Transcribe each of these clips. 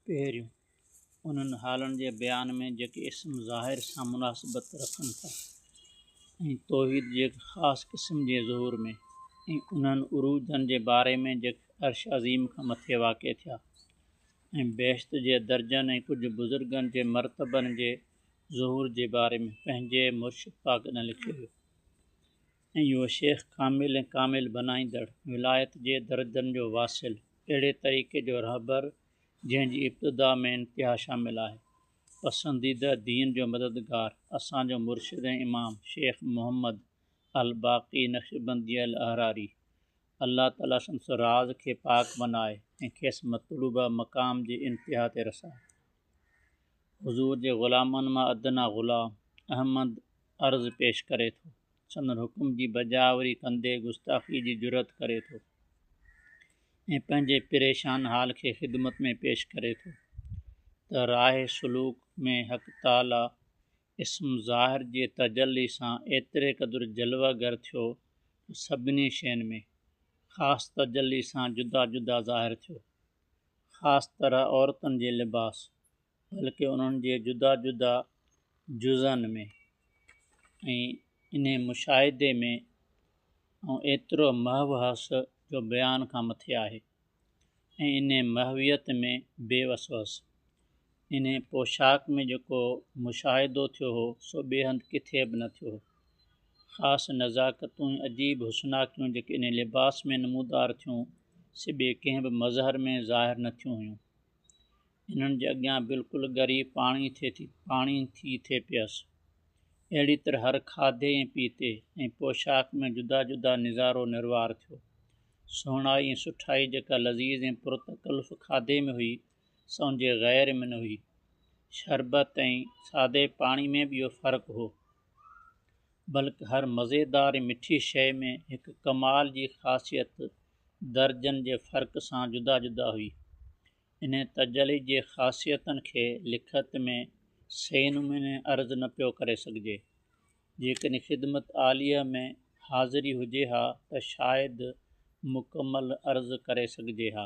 पहिरियों उन्हनि हालनि जे बयान में जेके इस्म ज़ाहिर सां मुनासिबत रखनि था ऐं तौहीद जे ख़ासि क़िस्म जे ज़ुहूर में ऐं उन्हनि उरूजनि जे बारे में जेके अर्श अज़ीम खां मथे वाक़िअ थिया ऐं बेश्त जे दर्जनि ऐं कुझु बुज़ुर्गनि जे मरतबनि जे ज़ुहूर जे बारे में पंहिंजे मुर्शिद पाक न लिखियो हुयो ऐं इहो शेख कामिल ऐं कामिल बणाईंदड़ विलायत जे दर्जनि जो वासिल अहिड़े तरीक़े जो रहबर जंहिंजी इब्तिदा में इंतिहा शामिल आहे पसंदीदा दीन जो मददगार असांजो मुर्शिद ऐं इमाम शेख मोहम्मद अल बाक़ी नक्शबंदी अल अहरारी अल्लाह ताला संस राज़ खे पाक बनाए ऐं खेसि मतलूबा मक़ाम जे इंतिहा ते रसाए। हुज़ूर जे ग़ुलामनि मां अदना ग़ुलाम अहमद अर्ज़ पेश करे थो संदन हुकुम जी बजावरी कंदे गुस्ताख़ी जी जुरत करे थो ऐं पंहिंजे परेशान हाल खे ख़िदमत में पेश करे थो त राह सलूक में हक़ ताला इस्म ज़ाहिर जे तजल्ली सां एतिरे क़दुरु जलवागर थियो सभिनी शयुनि में ख़ासि तजल्ली सां जुदा जुदा ज़ाहिर थियो ख़ासि तरह औरतुनि जे लिबास बल्कि उन्हनि जे जुदा जुदा जुज़नि में ऐं इन मुशाहिदे में ऐं एतिरो महवहस जो बयान खां मथे आहे ऐं इन महवियत में बेवसवस इन पोशाक में जेको मुशाहिदो थियो हो सो ॿिए हंधि किथे बि न थियो ख़ासि नज़ाकतूं ऐं अजीब हुस्नाकियूं जेके इन लिबास में नमूदार थियूं से ॿिए कंहिं बि मज़हर में ज़ाहिर न थियूं हुयूं। इन्हनि जे अॻियां बिल्कुलु ॻरी पाणी थी थिए पियसि अहिड़ी तरह हर खाधे ऐं पीते ऐं पोशाक में जुदा जुदा निज़ारो निर्वार थियो सुहिणाई ऐं सुठाई जेका लज़ीज़ ऐं पुरतकल्फ़ खाधे में हुई सा उन जे ग़ैर में न हुई शरबत ऐं सादे पाणी में बि इहो फ़र्क़ु हो बल्कि हर मज़ेदार ऐं मिठी शइ में हिकु कमाल जी ख़ासियत दर्जनि जे फ़र्क़ सां जुदा जुदा हुई। इन तजली जे ख़ासियतनि खे लिखत में सही नमूने अर्ज़ न पियो करे सघिजे जेकॾहिं ख़िदमत आलिया में हाज़िरी हुजे हा त शायदि मुकमल अर्ज़ करे सघिजे हा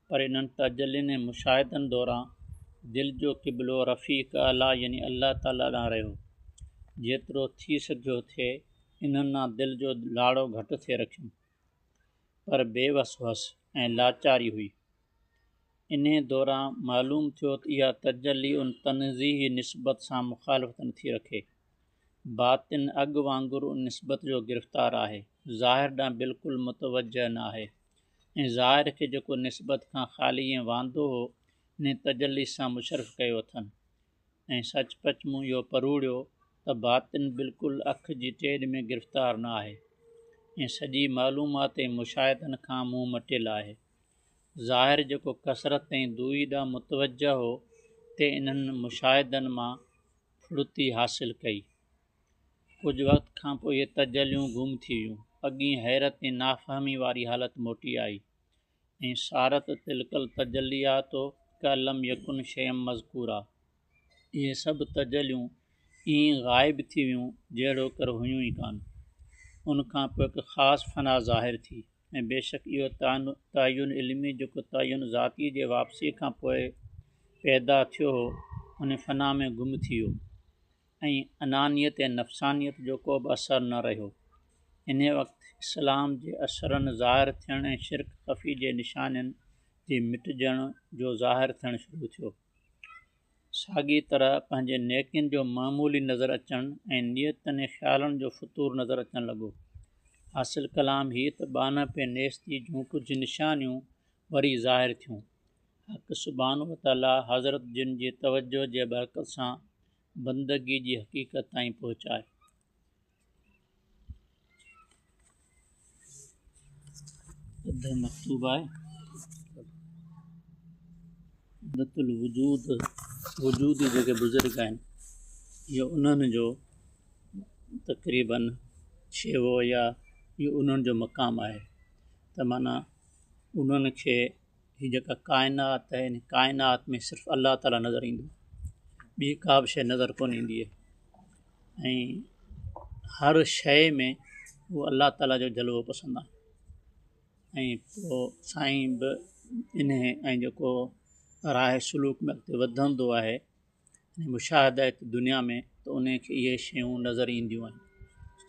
पर इन्हनि तजलियुनि ऐं मुशाहिदनि दौरान दिलि जो क़िबलो रफ़ीक़ अला यानी अल्लाह ताला ॾांहुं रहियो जेतिरो थी सघियो थिए इन्हनि ना दिलि जो लाड़ो घटि थिए रखियो पर बेवसवस ऐं लाचारी हुई। इन दौरान मालूम थियो त इहा तजली उन तनज़ीही निस्बत सां मुखालफ़त नथी रखे बातिन अॻु वांगुरु उन निस्बत जो गिरफ़्तार आहे ज़ाहिर ॾांहुं बिल्कुलु मुतवजह न आहे ऐं ज़ाहिर खे जेको निस्बत खां ख़ाली ऐं वांदो हो इन तजली सां मुशरफ़ कयो अथनि ऐं सचपच मूं इहो परूड़ियो त बातिन बिल्कुलु अखि जी टेड में गिरफ़्तार न आहे ऐं सॼी मालूमात ऐं मुशाहिदनि खां मुंहुं मटियलु आहे ज़ाहिर जेको कसरत ऐं दुई ॾांहुं मुतवजह हो ते इन्हनि मुशाहिदनि मां फुर्ती हासिल कई। कुझु वक़्त खां पोइ इहे तजलियूं गुम थी वियूं अॻी हैरत ऐं नाफ़हमी वारी हालत मोटी आई ऐं सारत तिलकल तजलियातो कलम यकुन शयम मज़कूरा इहे सभु तजलियूं ईअं ग़ाइब थी वियूं जहिड़ो कर हुयूं ई कान उनखां पोइ हिकु ख़ासि फ़ना ज़ाहिर थी ऐं बेशक इहो तयन इल्मी जेको तयन ज़ाती जे वापसी खां पोइ पैदा थियो हो उन फ़ना में गुम थी वियो ऐं अनानियत ऐं नफ़सानियत जो को बि असरु न रहियो। इन वक़्तु इस्लाम जे असरनि ज़ाहिर थियण ऐं शिरक ख़फ़ी जे निशाननि जे मिटजण जो ज़ाहिर थियणु शुरू थियो साॻी तरह पंहिंजे नेकियुनि जो मामूली नज़र अचणु ऐं नियतनि ऐं ख़्यालनि जो फ़ुतूर नज़र अचणु लॻो हासिल कलाम ही त बानपे नेस्ती जूं कुझु निशानियूं वरी ज़ाहिर थियूं हक़ सुभान व तआला हज़रत जिन जी तवजो जे बरकत सां बंदगी जी हक़ीक़त ताईं पहुचाए। मकतूब आहे वजूदी जेके बुज़ुर्ग आहिनि इहो उन्हनि जो तक़रीबन शेवो या इहो उन्हनि जो मक़ाम आहे त माना उन्हनि खे हीअ जेका काइनात आहे इन काइनात में सिर्फ़ु अल्लाह ताला नज़र ईंदो ॿी का बि शइ नज़र कोन ईंदी आहे ऐं हर शइ में उहो अल्लाह ताला जो जलवो पसंदि आहे ऐं पोइ साईं बि इन ऐं जेको राह सलूक में अॻिते वधंदो आहे मुशाहदत दुनिया में त उनखे इहे शयूं नज़र ईंदियूं आहिनि।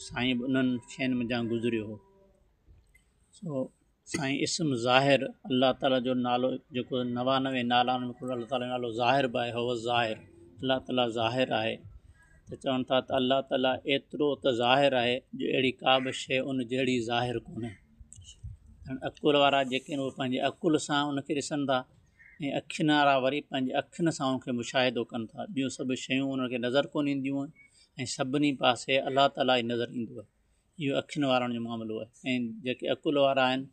साईं बि उन्हनि शयुनि में जा गुज़रियो हो। सो साईं इस्म ज़ाहिर अलाह ताला जो नालो जेको 99 नाला में अलाह ताला जो नालो ज़ाहिर बि आहे, हो ज़ाहिर अलाह ताला ज़ाहिर आहे। त चवनि था त अलाह ताला एतिरो त ज़ाहिर आहे जो अहिड़ी का बि शइ उन जहिड़ी ज़ाहिर कोन्हे। अकुल वारा जेके आहिनि उहे पंहिंजे अकुल सां उनखे ॾिसनि था ऐं अखियुनि वारा वरी पंहिंजे अखियुनि सां उनखे मुशाहिदो कनि था। ॿियूं सभु शयूं उनखे नज़र कोन ईंदियूं आहिनि ऐं सभिनी पासे अलाह ताला ई नज़र ईंदो आहे। इहो अखियुनि वारनि जो मामिलो आहे। ऐं जेके अकुल वारा आहिनि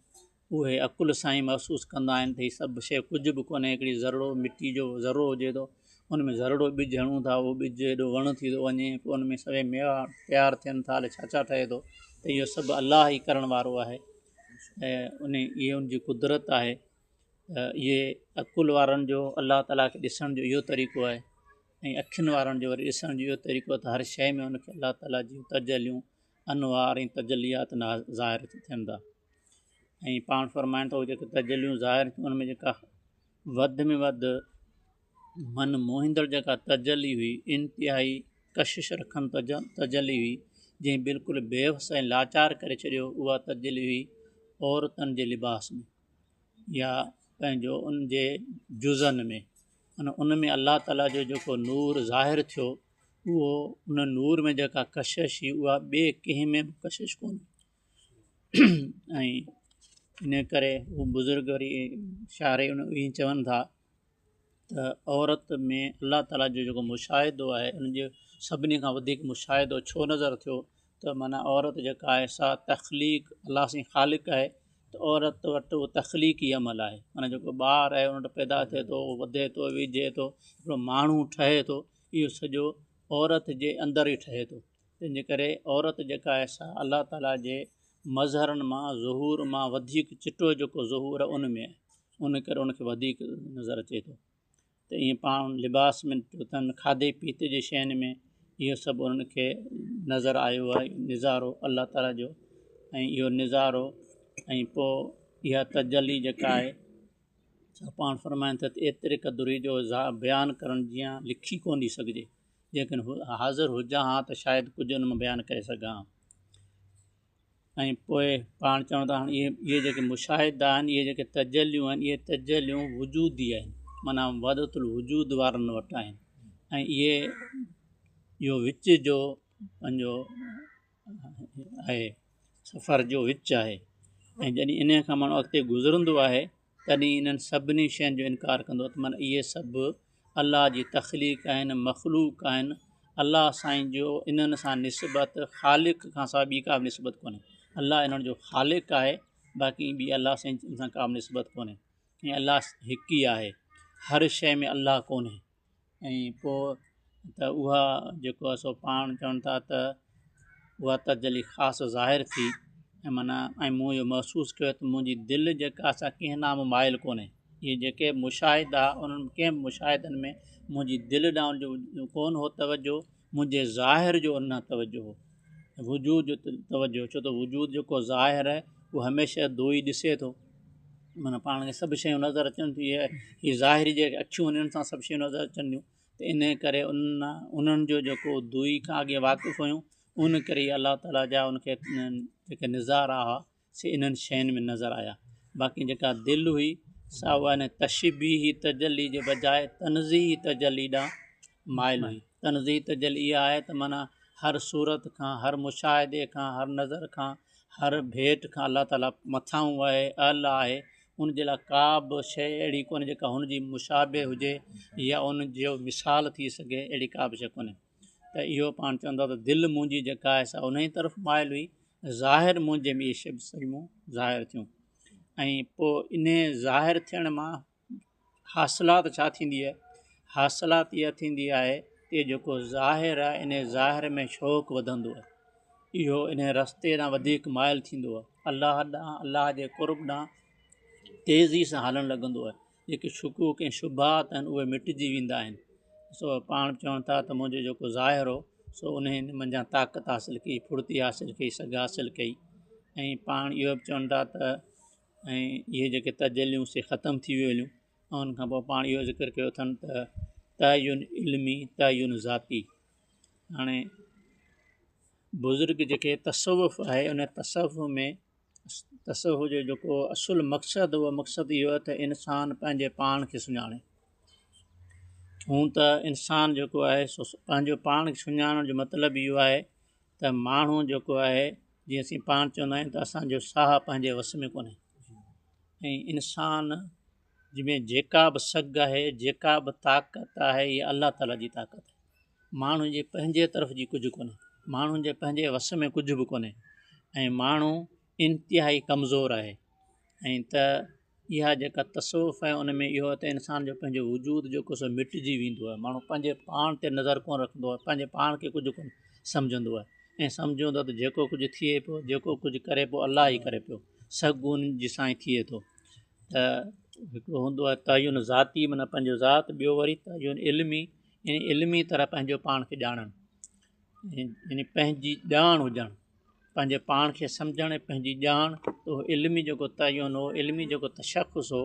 उहे अकुल सां ई महसूसु कंदा आहिनि त हीअ सभु शइ कुझु बि कोन्हे। हिकिड़ी ज़रो मिटी जो ज़रो हुजे थो, उन में ज़रो ॿिज हणूं था, उहो ॿिज हेॾो वण थी थो वञे, पोइ उन में सभई मेवा तयारु थियनि था, हले छा छा ठहे थो। त इहो सभु अलाह ई करण वारो आहे ऐं इहे उनजी कुदरत आहे। इहे अकुल वारनि जो अलाह ताला खे ॾिसण जो इहो तरीक़ो आहे ऐं अखियुनि वारनि जो वरी ॾिसण जो इहो तरीक़ो आहे त हर शइ में उनखे अलाह ताला जी तजलियूं अनवार ऐं तजलियात ज़ाहिर थियनि था। ऐं पाण फरमाइनि थो जेके तजलियूं ज़ाहिर थियूं उन में जेका वधि में वधि मन मोहींदड़ जेका तजली हुई, इंतिहाई कशिश रखनि तजली हुई, जंहिं बिल्कुलु बेवस ऐं लाचार करे छॾियो, उहा तजली हुई औरतुनि जे लिबास में या पंहिंजो उन जे जुज़नि में। उन में अलाह ताला जो जेको नूर ज़ाहिर थियो, उहो उन नूर में जेका कशिश हुई उहा ॿिए कंहिं में बि कशिश कोन्हे। ऐं इन करे हू बुज़ुर्ग वरी शाइरी ईअं चवनि था त औरत में अलाह ताला जो जेको मुशाहिदो आहे उनजो सभिनी खां वधीक मुशाहिदो छो नज़र थियो त माना औरत जेका आहे सा तख़लीक़ अलाह सां ख़ालिक़ आहे। त औरत वटि उहो तख़लीक़ी अमल आहे, माना जेको ॿार आहे उन वटि पैदा थिए थो, वधे थो, विझे थो, हिकिड़ो माण्हू ठहे थो, इहो सॼो औरत जे अंदरि ई ठहे थो। तंहिंजे करे औरत जेका आहे सा अलाह ताला जे मज़हरनि मां ज़ुहूर मां वधीक चिटो जेको ज़ुहूर आहे उन में आहे, उन करे उनखे वधीक नज़र अचे थो। त ईअं पाण लिबास में अथनि, खाधे पीते जे शयुनि में इहो सभु उनखे नज़र आयो आहे निज़ारो अलाह ताला जो। ऐं इहो निज़ारो ऐं पोइ इहा तजली जेका आहे पाण फरमाइनि था त एतिरे क़दुरु जो बयानु करणु जीअं लिखी कोन थी सघिजे, जेकॾहिं हाज़िर हुजां हा त शायदि कुझु उन में बयानु करे सघां। ऐं पोइ पाण चवनि था इहे जेके मुशाहिदा आहिनि, इहे जेके तजलियूं आहिनि, इहे तजलियूं वजूदी आहिनि, माना वदतुल वजूद वारनि वटि आहिनि। ऐं इहो विच जो पंहिंजो आहे, सफ़र जो विच आहे। ऐं जॾहिं इन खां माण्हू अॻिते गुज़रंदो आहे तॾहिं इन्हनि सभिनी शयुनि जो इनकार कंदो त माना इहे सभु अलाह जी तख़लीक़ आहिनि, मख़लूक आहिनि। अलाह साईं जो इन्हनि सां निस्बत ख़ालिक़ खां सवाइ ॿी का बि निस्बत कोन्हे। अलाह इन्हनि जो ख़ालिक़ आहे, बाक़ी ॿी अलाह साईं सां का बि निस्बत कोन्हे। ऐं अलाह हिकु ई आहे, हर शइ में अलाह कोन्हे। ऐं पोइ त उहा जेको आहे सो पाण चवनि था त उहा तजली ख़ासि ज़ाहिर थी ऐं माना ऐं मूं इहो महसूसु कयो त मुंहिंजी दिलि जेका असां कंहिं नाम माइल कोन्हे। इहे जेके मुशाहिदा उन्हनि कंहिं मुशाहिदनि में मुंहिंजी दिलि ॾांहुं जो कोन हो तवजो, मुंहिंजे ज़ाहिर जो अञा तवजो हो, वजूद जो तवजो। छो त वजूद जेको ज़ाहिर आहे उहो हमेशह दोई ॾिसे थो, माना पाण खे सभु शयूं नज़र अचनि थियूं। इहे ज़ाहिरी जेके अखियूं इन्हनि सां सभु शयूं नज़र अचनि थियूं। त इन करे उन्हनि जो जेको दुई खां अॻे वाक़ुफ़ु हुयूं, उन करे अलाह ताला जा उनखे जेके निज़ारा हुआ से इन्हनि शयुनि में नज़र आया। बाक़ी जेका दिलि हुई सा उहा इन तशबीही तजली जे बजाए तनज़ीही तजली ॾांहुं माइल हुई। तनज़ीही तजली इहा आहे त माना हर सूरत खां, हर मुशाहिदे खां, हर नज़र खां, हर भेट खां अलाह ताला मथां आहे, अल आहे। उनजे लाइ का बि शइ अहिड़ी कोन्हे जेका हुनजी मुशाबे हुजे या उनजो मिसाल थी सघे, अहिड़ी का बि शइ कोन्हे। त इहो पाण चवंदा त दिलि मुंहिंजी जेका आहे सा उन ई तरफ़ माइल हुई, ज़ाहिर मुंहिंजे में इहे शयूं ज़ाहिर थियूं। ऐं पोइ इन ज़ाहिर थियण मां हासिलात छा थींदी आहे? हासिलात इहा थींदी आहे कि जेको ज़ाहिर आहे इन ज़ाहिर में शौक़ु वधंदो आहे, इहो इन रस्ते ॾांहुं वधीक माइल थींदो आहे, अलाह ॾांहुं, अलाह जे क़ुर्ब ॾांहुं तेज़ी सां हलणु लॻंदो आहे। जेके शुकूक ऐं शुबहात आहिनि उहे मिटिजी वेंदा आहिनि। सो पाण चवनि था त मुंहिंजो जेको ज़ाहिर हो सो उन मुंहिंजा ताक़त हासिलु कई, फुर्ती हासिलु कई, सघ हासिलु कई। ऐं पाण इहो बि चवनि था त ऐं इहे जेके तजलियूं से ख़तमु थी वियूं उन खां पोइ पाण इहो ज़िक्र कयो अथनि त तयन इल्मी तयन ज़ाती। हाणे बुज़ुर्ग जेके तसव्वुफ़ आहे उन तसव्वुफ़ में तसव्वुफ़ जो जेको असुलु मक़सदु उहो मक़सदु इहो आहे त इंसानु पंहिंजे पाण खे सुञाणे। हूं त इंसानु जेको आहे सो पंहिंजो पाण खे सुञाणण जो मतिलबु इहो आहे त माण्हू जेको आहे जीअं असीं पाण चवंदा आहियूं त असांजो साहु पंहिंजे वस में कोन्हे। ऐं इंसान जंहिंमें जेका बि सघ आहे जेका बि ताक़त आहे इहा अल्लाह ताला जी ताक़त आहे। माण्हू जे पंहिंजे तरफ़ जी कुझु कोन्हे, माण्हू जे पंहिंजे वस में कुझु बि कोन्हे ऐं माण्हू इंतिहाई कमज़ोर आहे। ऐं त इहा जेका तसव्वुफ़ आहे उन में इहो आहे त इंसान जो पंहिंजो वजूद जेको सो मिटिजी वेंदो आहे। माण्हू पंहिंजे पाण ते नज़र कोन रखंदो आहे, पंहिंजे पाण खे कुझु कोन सम्झंदो आहे ऐं सम्झो त जेको कुझु थिए पियो, जेको कुझु करे पियो अलाह ई करे पियो, सभु उन जी सां ई थिए थो। त हिकिड़ो हूंदो आहे तयन ज़ाती माना पंहिंजो ज़ात, ॿियो वरी तयन इल्मी यानी इल्मी तरह पंहिंजो पाण खे ॼाणणु, यानी पंहिंजी ॼाण हुजणु, पंहिंजे पाण खे सम्झणु, पंहिंजी ॼाण। त उहो इल्मी जेको तयन हो, इल्मी जेको तशख़ुस हो,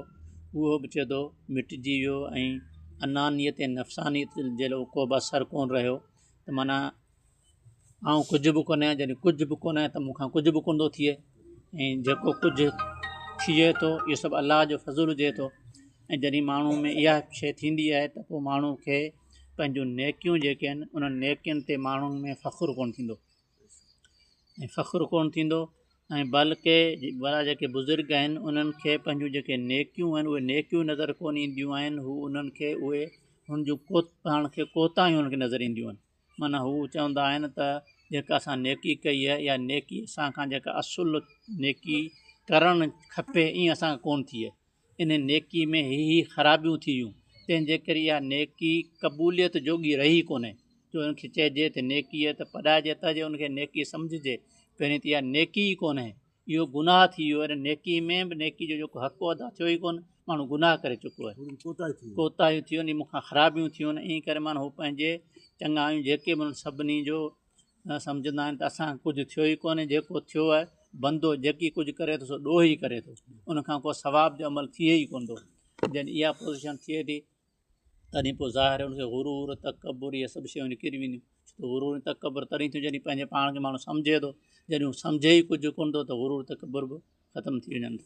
उहो बि चए थो मिटिजी वियो ऐं अनानियत ऐं नफ़सानियत जहिड़ो को बि असरु कोन रहियो। त माना आउं कुझु बि कोन आहियां, जॾहिं कुझु बि कोन आहे त मूंखां कुझु बि कोन थो थिए ऐं जेको कुझु थिए थो इहो सभु अलाह जो फज़ुलु हुजे थो। ऐं जॾहिं माण्हू में इहा शइ थींदी आहे त पोइ माण्हू खे पंहिंजूं नेकियूं जेके आहिनि उन्हनि नेकियुनि ते माण्हुनि में फ़ख़ुरु कोन थींदो ऐं फ़ख़ुरु कोन थींदो। ऐं बल्कि वॾा जेके बुज़ुर्ग आहिनि उन्हनि खे पंहिंजूं जेके नेकियूं आहिनि उहे नेकियूं नज़र कोन ईंदियूं आहिनि, हू उन्हनि खे उहे हुन जूं पाण खे कोताहियूं उन्हनि खे नज़र ईंदियूं आहिनि। माना हू चवंदा आहिनि त जेका असां नेकी कई आहे इहा नेकी असांखां जेका असुलु नेकी करणु खपे ईअं असांखां कोन थी आहे, इन नेकी में ही ख़राबियूं थी वियूं, तंहिंजे करे इहा नेकी क़बूलियत जोगी रही कोन्हे। जो उनखे चइजे त नेकी आहे त पढ़ाइजे त जे उनखे नेकी सम्झिजे, पहिरीं त इहा नेकी ई कोन्हे, इहो गुनाह थी वियो आहे। नेकी में बि नेकी जो जेको हक़ु अदा थियो ई कोन, माण्हू गुनाह करे चुको आहे, कोताहियूं थियूं आहिनि, मूंखां ख़राबियूं थियूं आहिनि। ईअं करे माना हू पंहिंजे चङा आहियूं जेके बि सभिनी जो सम्झंदा आहिनि त असां कुझु थियो ई कोन्हे, जेको थियो आहे बंदो जेकी कुझु करे थो सो ॾोह ई करे थो, उनखां को सवाब जो अमल थिए ई कोन थो। जॾहिं इहा पोज़ीशन थिए थी तॾहिं पोइ ज़ाहिर उनखे गुरूर तकबुर इहे सभु शयूं निकिरी वेंदियूं। गुरूर तकबुर तॾहिं थियो जॾहिं पंहिंजे पाण खे माण्हू सम्झे थो, जॾहिं हू सम्झे ई कुझु कोन थो त गुरूर तकबुर बि ख़तमु थी वञनि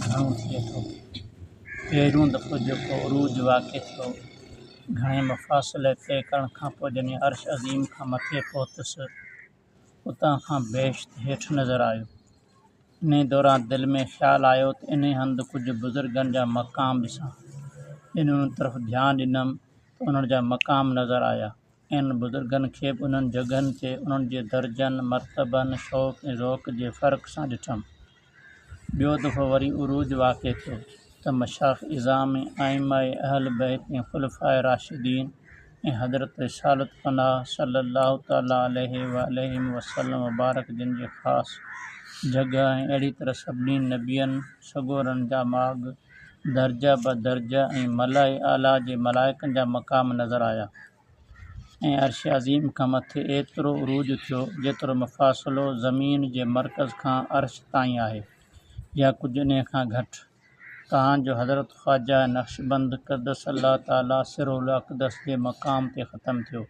घणो थिए थो। पहिरियों दफ़ो जेको उरूज वाक़िअ थियो, घणे मफ़ासिले तय करण खां पोइ जॾहिं अर्श अज़ीम खां मथे पहुतुसि, उतां खां बेश्त हेठि नज़र आयो। इन दौरान दिलि में ख़्यालु आयो त इन हंधि कुझु बुज़ुर्गनि जा मक़ाम ॾिसां। जॾहिं उन तरफ़ ध्यानु ॾिनमि त उन्हनि जा मक़ाम नज़र आया। इन बुज़ुर्गनि खे बि उन्हनि जॻहनि ते उन्हनि जे दर्जनि, मर्तबनि, शौक़ ऐं ज़ौक़ जे फ़र्क़ सां ॾिठमि। ॿियो दफ़ो वरी उरूज वाक़िअ थियो त मशाइख़ इज़ाम ऐं आइम्मा अहल बैत ऐं ख़ुलफ़ाए राशिदीन ऐं हज़रत रिसालत पनाह सल्लल्लाहु तआला अलैहि वसल्लम मुबारक जिन जे ख़ासि जॻह ऐं अहिड़ी तरह सभिनी नबियनि सगोरनि जा माॻ, दर्जा ब दर्जा ऐं मलाए आला जे मलाइकनि जा मक़ाम नज़र आया। ऐं अर्श अज़ीम खां मथे एतिरो उरूज थियो जेतिरो मुफ़ासिलो ज़मीन जे मर्कज़ खां अर्श ताईं आहे, या कुझु इन खां घटि। तव्हांजो हज़रत ख़्वाजा नक्शबंद क़द्दस अल्लाह ताला सिरुल अक़दस जे मक़ाम ते ख़तमु थियो।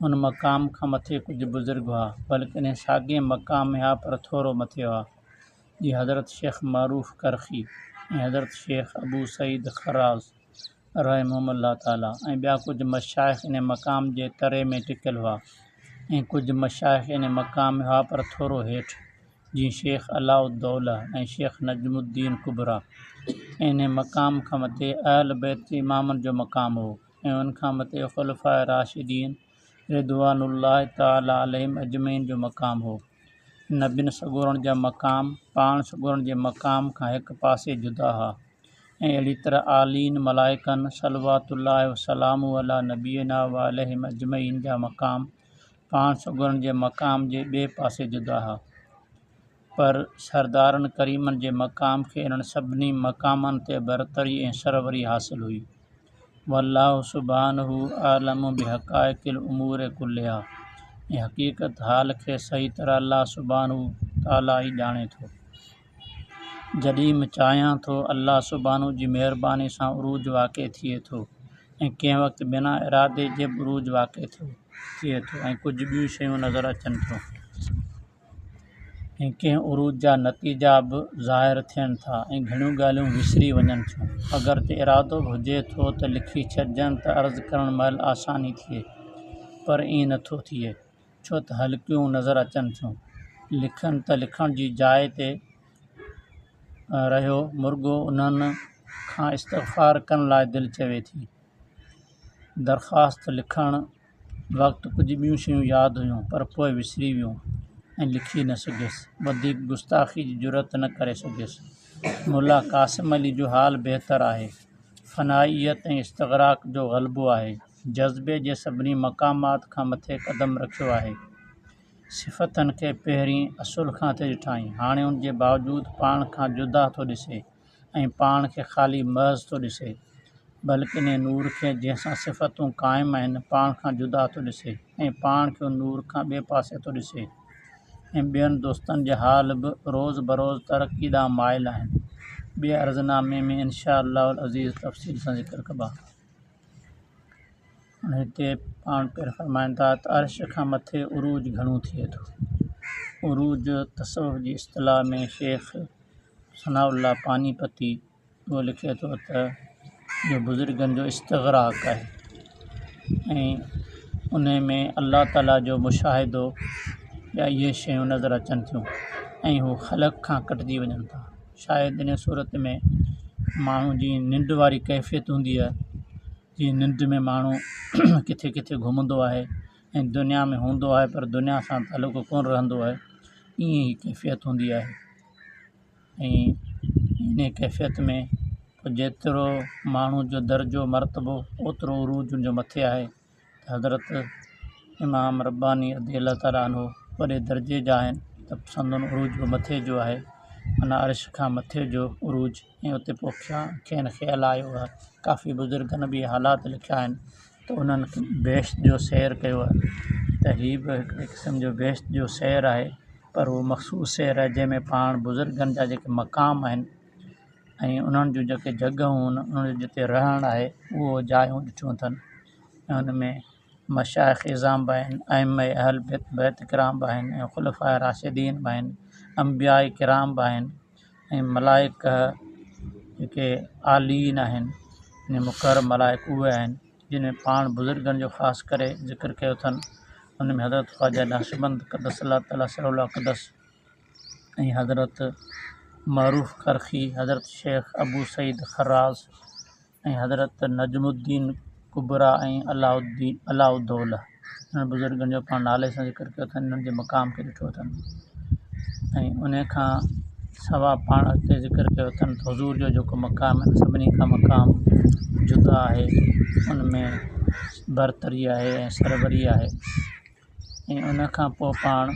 उन मक़ाम खां मथे कुझु बुज़ुर्ग हुआ, बल्कि इन साॻिए मक़ाम में हुआ पर थोरो मथे हुआ, जीअं हज़रत शेख मारूफ़ करख़ी ऐं हज़रत शेख अबू सईद खराज़ रहमहुल्लाह ताला ऐं ॿिया कुझु मशाइख़ इन मक़ाम जे तरे में टिकियल हुआ। ऐं कुझु मशाइख़ इन मक़ाम में हुआ पर थोरो हेठि, जीअं शेख अलाउद्दौला ऐं शेख नजमुद्दीन कुबरा। ऐं इन मक़ाम खां मथे अहल बैत इमामनि जो मक़ाम हो ऐं उनखां मथे ख़ुलफ़ाए राशिदीन रिदवानुल्लाह ताला अलैहिम अजमईन जो मक़ाम हो। नबियुनि सगोरनि जा मक़ाम पाण सगोरनि जे मक़ाम खां हिकु पासे जुदा हुआ। ऐं अहिड़ी तरह आलीन मलाइकनि सलवातुल्लाह वसलामु अला नबीना व अलैहिम अजमईन जा मक़ाम पाण सगोरनि जे मक़ाम जे ॿिए पासे जुदा हुआ। पर सरदारनि करीमनि जे मक़ाम खे इन्हनि सभिनी मक़ामनि ते बरतरी ऐं सरवरी हासिलु हुई। वल्लाहु सुब्हानहु आलमु बिहक़ाइक़िल उमूर कुल्लिहा, ऐं हक़ीक़त हाल खे सही तरह अल्लाह सुब्हानहु ताला ई ॼाणे थो। जॾहिं बि चाहियां थो अल्लाह सुबानो जी महिरबानी सां उरूज वाक़िअ थिए थो ऐं कंहिं वक़्तु बिना इरादे जे बि उरूज वाक़िअ थिए थो ऐं कुझु ॿियूं शयूं नज़र अचनि थियूं ऐं कंहिं उरूज जा नतीजा बि ज़ाहिर थियनि था ऐं घणियूं ॻाल्हियूं विसरी वञनि थियूं। अगरि त इरादो बि हुजे थो त लिखी छॾिजनि त अर्ज़ु करण महिल आसानी थिए, पर ईअं नथो थिए छो त हल्कियूं नज़र अचनि थियूं। लिखनि त लिखण जी जाइ ते रहियो, मुर्गो उन्हनि खां इस्तग़फ़ार करण लाइ दिलि चवे थी। दरख़्वास्त लिखण वक़्तु कुझु ॿियूं शयूं यादि हुयूं पर पोइ विसरी वियूं ऐं लिखी न सघियसि, वधीक गुस्ताख़ी जी जुरत न करे सघियसि। मुल्ला क़ासिम अली जो हाल बहितर आहे। फ़नाइयत ऐं इस्तग़राक़ जो ग़लबो आहे। जज़्बे जे सभिनी मक़ामात खां मथे क़दम रखियो आहे। सिफ़तनि खे पहिरीं असुल खां ते ॾिठाई, हाणे उन जे बावजूदु पाण खां जुदा थो ॾिसे ऐं पाण खे ख़ाली महज़ थो ॾिसे, बल्कि इन नूर खे जंहिंसां सिफ़तूं क़ाइमु आहिनि पाण खां जुदा थो ॾिसे ऐं पाण खे नूर खां ॿिए पासे थो ॾिसे। ऐं ॿियनि दोस्तनि जा हाल बि रोज़ बरोज़ तरक़ी ॾांहुं माइल आहिनि। ॿिए अर्ज़नामे में इंशा अल्लाहुल अज़ीज़ तफ़सील सां ज़िक्र कबा। हिते पाण पिणु फ़रमाइनि था त अर्श खां मथे उरूज घणो थिए थो। उरूज तसव्वुफ़ जी इस्तिलाह में शेख सनाउल्लाह पानीपती उहो लिखे थो त इहो बुज़ुर्गनि जो इस्तग़राक़ आहे ऐं उन में अल्लाह ताला जो मुशाहिदो या इहे शयूं नज़र अचनि थियूं ऐं हू ख़लक़ खां कटिजी वञनि था। शायदि इन सूरत में माण्हू जी निंड वारी कैफ़ियत हूंदी आहे, जीअं निंड में माण्हू किथे किथे घुमंदो आहे ऐं दुनिया में हूंदो आहे पर दुनिया सां तालुक़ कोन रहंदो आहे, ईअं ई कैफ़ियत हूंदी आहे। ऐं इन कैफ़ियत में जेतिरो माण्हू जो दर्जो मर्तबो ओतिरो उरूज जो मथे आहे। हज़रत इमाम रब्बानी रज़ियल्लाहु ताला अन्हु वॾे दर्जे जा आहिनि त संदन उरूज बि मथे जो आहे, माना अर्श खां मथे जो उरूज। ऐं उते पोइ खेनि ख़्यालु आयो आहे, काफ़ी बुज़ुर्गनि बि हालात लिखिया आहिनि त उन्हनि बेश्त जो सैर कयो आहे त हीअ बि हिकिड़े क़िस्म जो बेश्त जो सैर आहे, पर उहो मख़सूस सैर आहे जंहिंमें पाण बुज़ुर्गनि जा जेके मक़ाम आहिनि ऐं उन्हनि जूं जेके जॻहूं आहिनि, उन्हनि जो जिते रहणु आहे उहो जायूं ॾिठियूं अथनि। ऐं उन में मशाइख़ इज़ाम बि आहिनि, अइम्मा अहल बैत किराम बि आहिनि ऐं ख़ुलफ़ाए राशिदीन बि आहिनि, अंबिया किराम बि आहिनि ऐं मलाइक जेके आलीन आहिनि, इन मुक़ररब मलाइक उहे आहिनि जिन में पाण बुज़ुर्गनि जो ख़ासि करे ज़िक्र कयो अथनि। उन में हज़रत ख़्वाजा नक्शबंद क़द्दस अल्लाह ताला सिरुल अक़दस ऐं हज़रत मरूफ़ करख़ी, हज़रत शेख अबू सईद खर्राज़ ऐं हज़रत नजमुद्दीन कुबरा ऐं अलाउद्दौला, इन्हनि बुज़ुर्गनि जो पाण नाले सां ज़िक्र कयो अथनि, इन्हनि जे मक़ाम खे ॾिठो अथनि। ऐं उन खां सवाइ पाण अॻिते ज़िक्र कयो अथनि त हुज़ूर जो जेको मक़ाम आहे सभिनी खां मक़ाम जुदा आहे, उनमें बरतरी आहे ऐं सरवरी आहे। ऐं उन खां पोइ पाण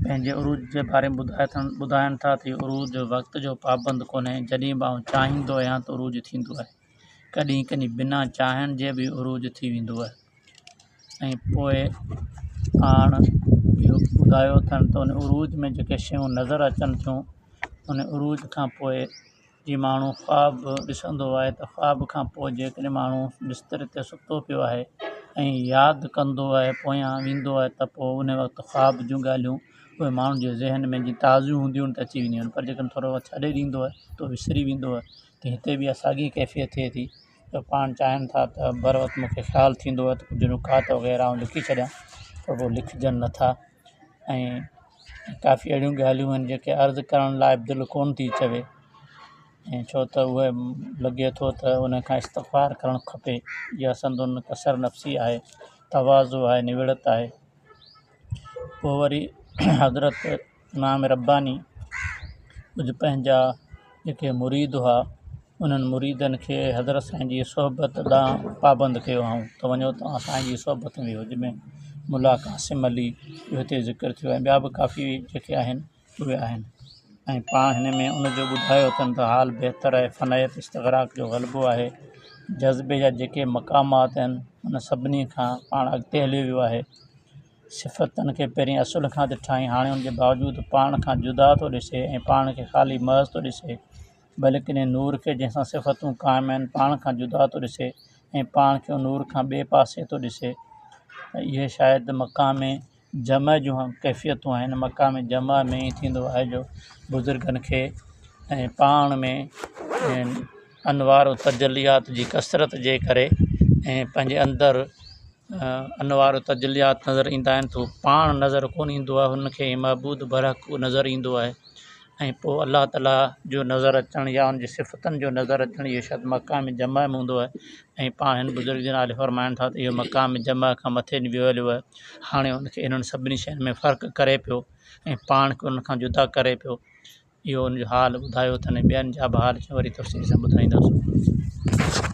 पंहिंजे उरूज जे बारे में ॿुधाइनि था त उरूज वक़्त जो पाबंद कोन्हे, जॾहिं बि आउं चाहींदो आहियां त उरूज थींदो आहे, कॾहिं कॾहिं बिना चाहिण जे बि उरूज थी वेंदो आहे। ऐं पोइ पाण इहो ॿुधायो अथनि त उन उरूज में जेके शयूं नज़र अचनि थियूं, उन उरूज खां पोइ जीअं माण्हू ख़्वाब ॾिसंदो आहे त ख़्वाब खां पोइ जेकॾहिं माण्हू बिस्तर ते सुतो पियो आहे ऐं यादि कंदो आहे पोयां वेंदो आहे त पोइ उन वक़्तु ख़्वाब जूं ॻाल्हियूं उहे माण्हुनि जे ज़हन में जीअं ताज़ियूं हूंदियूं आहिनि त अची वेंदियूं आहिनि, पर जेकॾहिं थोरो छॾे ॾींदो आहे त विसरी वेंदो आहे। त हिते बि असांजी कैफ़ियत थिए थी त पाण चाहिनि था त बर वक़्तु मूंखे ख़्यालु थींदो आहे त कुझु नुकात वग़ैरह आउं लिखी छॾियां, पर पोइ लिखजनि नथा। ऐं काफ़ी अहिड़ियूं ॻाल्हियूं आहिनि जेके अर्ज़ु करण लाइ दिलि कोन थी चवे, ऐं छो त उहे लॻे थो त उन खां इस्तग़फ़ार करणु खपे। इहा संदुन कसर नफ़्सी आहे, तवाज़ु आहे, निविड़त आहे। पोइ वरी हज़रत इमाम रब्बानी कुझु पंहिंजा जेके मुरीद हुआ उन्हनि मुरीदनि खे हज़रत साईं जी सोहबत ॾांहुं पाबंद कयो हुअऊं त वञो तव्हां साईं जी सोहबत में वियो, जंहिंमें मुल्ला क़ासिम अली इहो हिते ज़िक्र थियो ऐं ॿिया बि काफ़ी जेके आहिनि उहे आहिनि। ऐं पाण हिन में उनजो ॿुधायो अथनि त हाल बहितर आहे, फ़नाइयत इस्तग़राक़ जो ग़लबो आहे, जज़्बे जा जेके मक़ामात आहिनि उन सभिनी खां पाण अॻिते हली वियो आहे सिफ़तनि खे पहिरीं असुल खां ॾिठाई, हाणे उनजे बावजूदु पाण खां जुदा थो ॾिसे ऐं पाण खे ख़ाली महज़ थो ॾिसे, बल्कि इन नूर खे जंहिंसां सिफ़तूं क़ाइमु आहिनि पाण खां जुदा थो ॾिसे ऐं पाण खे नूर खां ॿिए पासे थो ॾिसे। इहे शायदि मक़ाम जम जूं कैफ़ियतूं आहिनि। मक़ाम जम में ई थींदो आहे जो बुज़ुर्गनि खे ऐं पाण में अनवार तजलियात जी कसरत जे करे ऐं पंहिंजे अंदरि अनवार तजलियात नज़र ईंदा आहिनि, तो पाण नज़र कोन ईंदो आहे, हुनखे महबूद बरहक़ नज़र ईंदो आहे। ऐं पोइ अल्लाह ताला जो नज़र अचणु या उनजी सिफ़तनि जो नज़र अचणु इहो शायदि मक़ाम जमा में हूंदो आहे। ऐं पाण हिन बुज़ुर्ग जनाले फरमाइनि था त इहो मक़ाम जमा खां मथे वियो हलियो आहे। हाणे उनखे इन्हनि सभिनी शयुनि में फ़र्क़ु करे पियो ऐं पाण खे उन खां जुदा करे पियो। इहो उनजो हाल ॿुधायो अथनि, ॿियनि जा बि हाल वरी तफ़सील सां ॿुधाईंदासीं।